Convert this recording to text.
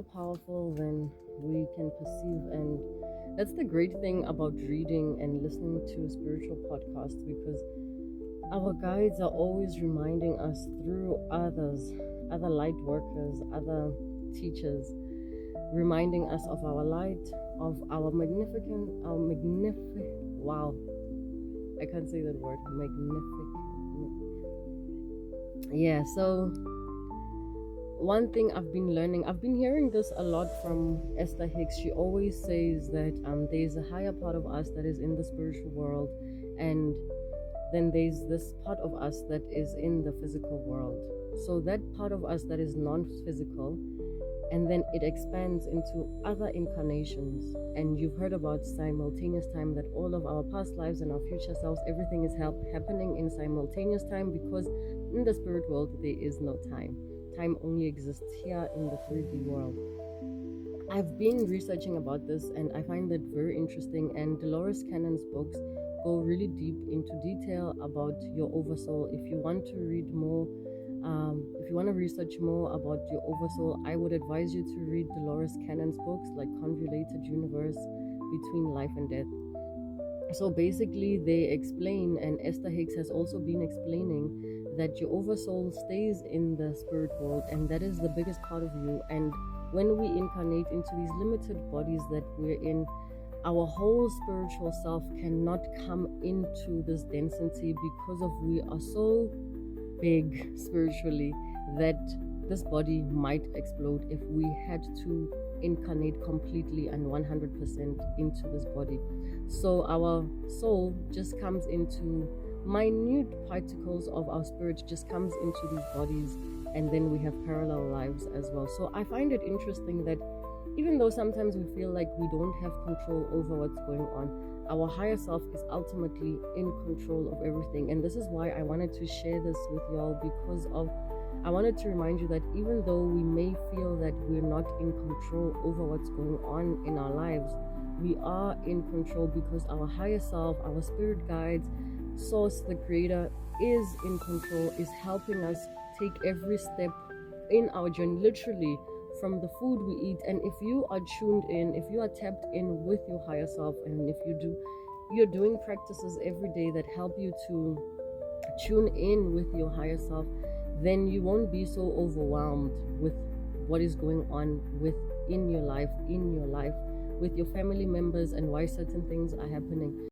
more powerful than we can perceive. And that's the great thing about reading and listening to spiritual podcasts, because our guides are always reminding us through others, other light workers, other teachers, reminding us of our light, of our wow, I can't say that word, yeah. So one thing I've been learning, I've been hearing this a lot from Esther Hicks. She always says that there's a higher part of us that is in the spiritual world, and then there's this part of us that is in the physical world. So that part of us that is non-physical, and then it expands into other incarnations. And you've heard about simultaneous time, that all of our past lives and our future selves, everything is happening in simultaneous time, because in the spirit world there is no time. Time only exists here in the 3D world. I've been researching about this and I find that very interesting, and Dolores Cannon's books go really deep into detail about your oversoul. If you want to read more, if you want to research more about your oversoul, I would advise you to read Dolores Cannon's books like Convoluted Universe, Between Life and Death. So basically they explain, and Esther Hicks has also been explaining, that your oversoul stays in the spirit world, and that is the biggest part of you. And when we incarnate into these limited bodies that we're in, our whole spiritual self cannot come into this density, because of we are so big spiritually that this body might explode if we had to incarnate completely and 100% into this body. So our soul just comes into minute particles of our spirit, just comes into these bodies, and then we have parallel lives as well. So I find it interesting that even though sometimes we feel like we don't have control over what's going on, our higher self is ultimately in control of everything. And this is why I wanted to share this with y'all, because I wanted to remind you that even though we may feel that we're not in control over what's going on in our lives, we are in control, because our higher self, our spirit guides, Source, the Creator, is in control, is helping us take every step in our journey, literally from the food we eat. And if you are tuned in, if you are tapped in with your higher self, and if you're doing practices every day that help you to tune in with your higher self, then you won't be so overwhelmed with what is going on in your life, with your family members, and why certain things are happening.